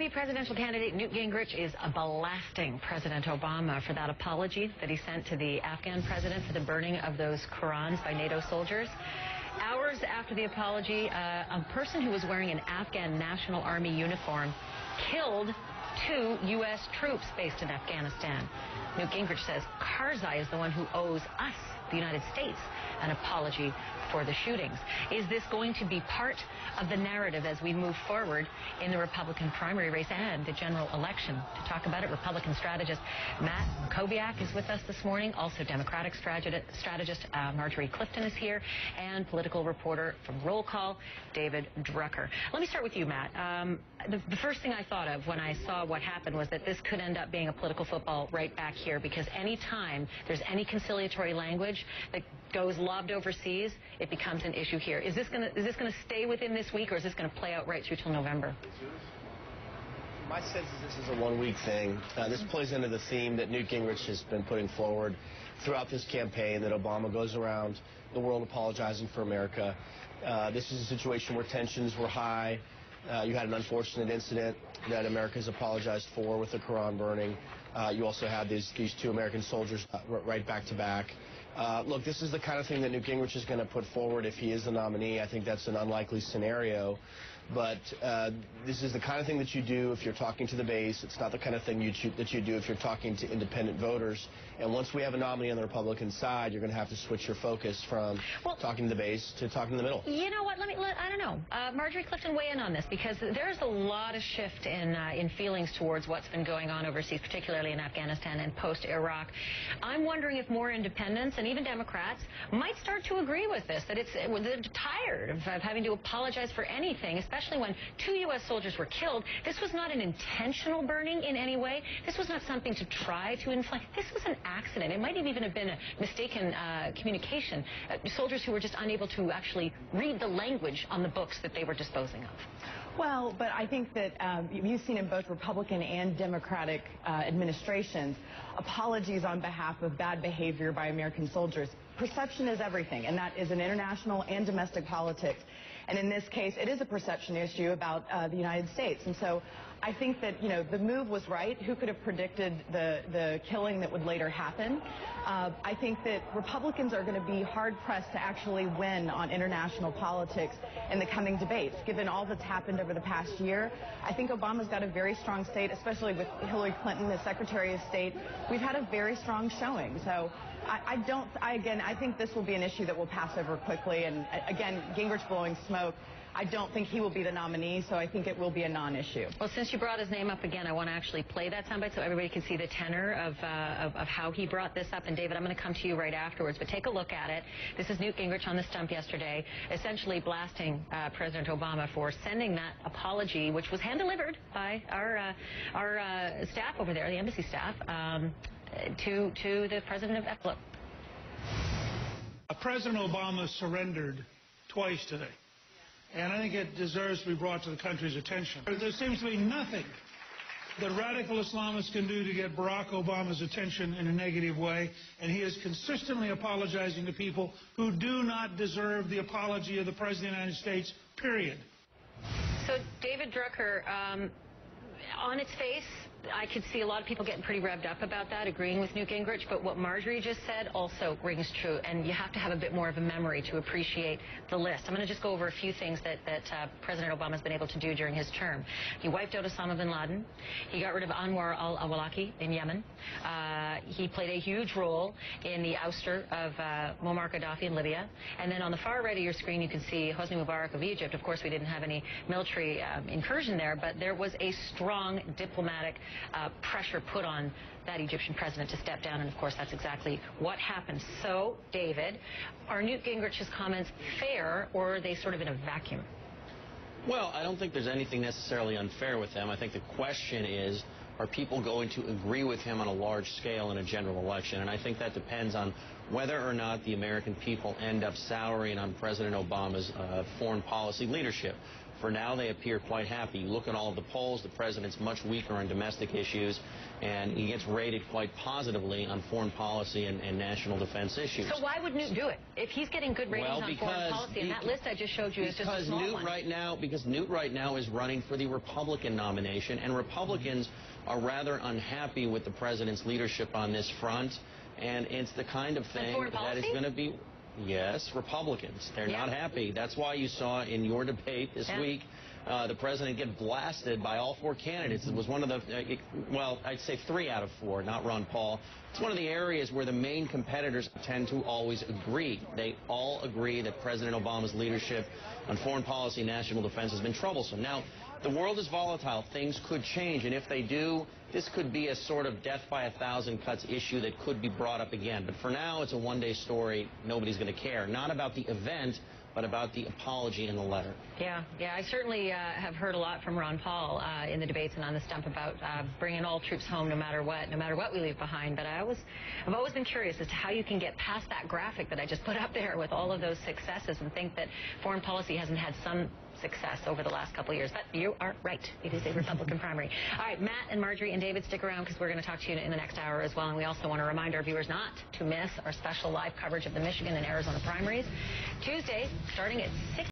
GOP presidential candidate Newt Gingrich is blasting President Obama for that apology that he sent to the Afghan president for the burning of those Qurans by NATO soldiers. Hours after the apology, a person who was wearing an Afghan National Army uniform killed 2 U.S. troops based in Afghanistan. Newt Gingrich says Karzai is the one who owes us, the United States, an apology for the shootings. Is this going to be part of the narrative as we move forward in the Republican primary race and the general election? To talk about it, Republican strategist Matt Kobiak is with us this morning. Also, Democratic strategist Marjorie Clifton is here, and political reporter from Roll Call, David Drucker. Let me start with you, Matt. The first thing I thought of when I saw what happened was that this could end up being a political football right back here, because any time there's any conciliatory language that goes lobbed overseas, it becomes an issue here. Is this going to stay within this week, or is this going to play out right through till November? My sense is this is a one-week thing. This plays into the theme that Newt Gingrich has been putting forward throughout this campaign, that Obama goes around the world apologizing for America. This is a situation where tensions were high. You had an unfortunate incident that America's apologized for with the Quran burning. You also had these 2 American soldiers right back to back. Look, this is the kind of thing that Newt Gingrich is going to put forward if he is the nominee. I think that's an unlikely scenario. But this is the kind of thing that you do if you're talking to the base. It's not the kind of thing that you do if you're talking to independent voters. And once we have a nominee on the Republican side, you're going to have to switch your focus from talking to the base to talking to the middle. You know what? I don't know. Marjorie Clifton, weigh in on this, because there's a lot of shift in feelings towards what's been going on overseas, particularly in Afghanistan and post-Iraq. I'm wondering if more independents and even Democrats might start to agree with this, that they're tired of having to apologize for anything, especially when 2 U.S. soldiers were killed. This was not an intentional burning in any way. This was not something to try to inflame. This was an accident. It might even have been a mistaken communication. Soldiers who were just unable to actually read the language on the books that they were disposing of. Well, but I think that you've seen in both Republican and Democratic administrations apologies on behalf of bad behavior by American soldiers. Perception is everything, and that is in international and domestic politics. And in this case, it is a perception issue about the United States. And so I think that, the move was right. Who could have predicted the killing that would later happen? I think that Republicans are going to be hard-pressed to actually win on international politics in the coming debates. Given all that's happened over the past year, I think Obama's got a very strong state, especially with Hillary Clinton as Secretary of State. We've had a very strong showing. So I think this will be an issue that will pass over quickly. And again, Gingrich blowing smoke, I don't think he will be the nominee, so I think it will be a non-issue. Well, since you brought his name up again, I want to actually play that soundbite so everybody can see the tenor of how he brought this up. And David, I'm going to come to you right afterwards, but take a look at it. This is Newt Gingrich on the stump yesterday, essentially blasting President Obama for sending that apology, which was hand-delivered by our staff over there, the embassy staff, to the president of EPLO. President Obama surrendered twice today, and I think it deserves to be brought to the country's attention. There seems to be nothing that radical Islamists can do to get Barack Obama's attention in a negative way, and he is consistently apologizing to people who do not deserve the apology of the President of the United States, period. So, David Drucker, on its face, I could see a lot of people getting pretty revved up about that, agreeing with Newt Gingrich, but what Marjorie just said also rings true, and you have to have a bit more of a memory to appreciate the list. I'm going to just go over a few things that President Obama's been able to do during his term. He wiped out Osama bin Laden. He got rid of Anwar al-Awlaki in Yemen. He played a huge role in the ouster of Muammar Gaddafi in Libya. And then on the far right of your screen, you can see Hosni Mubarak of Egypt. Of course, we didn't have any military incursion there, but there was a strong diplomatic pressure put on that Egyptian president to step down, and of course that's exactly what happened. So, David, are Newt Gingrich's comments fair, or are they sort of in a vacuum? Well, I don't think there's anything necessarily unfair with them. I think the question is, are people going to agree with him on a large scale in a general election? And I think that depends on whether or not the American people end up souring on President Obama's foreign policy leadership. for now, they appear quite happy. You look at all of the polls, the president's much weaker on domestic issues, and he gets rated quite positively on foreign policy and national defense issues. So why would Newt do it? If he's getting good ratings on foreign policy, and that list I just showed you is just a small one. Because Newt right now is running for the Republican nomination, and Republicans are rather unhappy with the president's leadership on this front, and it's the kind of thing that is going to be... Yes, Republicans. They're not happy. That's why you saw in your debate this week the president get blasted by all four candidates. It was one of the, well, I'd say 3 out of 4, not Ron Paul. It's one of the areas where the main competitors tend to always agree. They all agree that President Obama's leadership on foreign policy and national defense has been troublesome. Now, the world is volatile. Things could change, and if they do, this could be a sort of death by 1,000 cuts issue that could be brought up again. But for now, it's a one-day story. Nobody's going to care. Not about the event, but about the apology in the letter. Yeah, I certainly have heard a lot from Ron Paul in the debates and on the stump about bringing all troops home no matter what we leave behind. But I've always been curious as to how you can get past that graphic that I just put up there with all of those successes and think that foreign policy hasn't had some success over the last couple of years. But you are right. It is a Republican primary. All right, Matt and Marjorie and David, stick around because we're going to talk to you in the next hour as well. And we also want to remind our viewers not to miss our special live coverage of the Michigan and Arizona primaries Tuesday, starting at 6.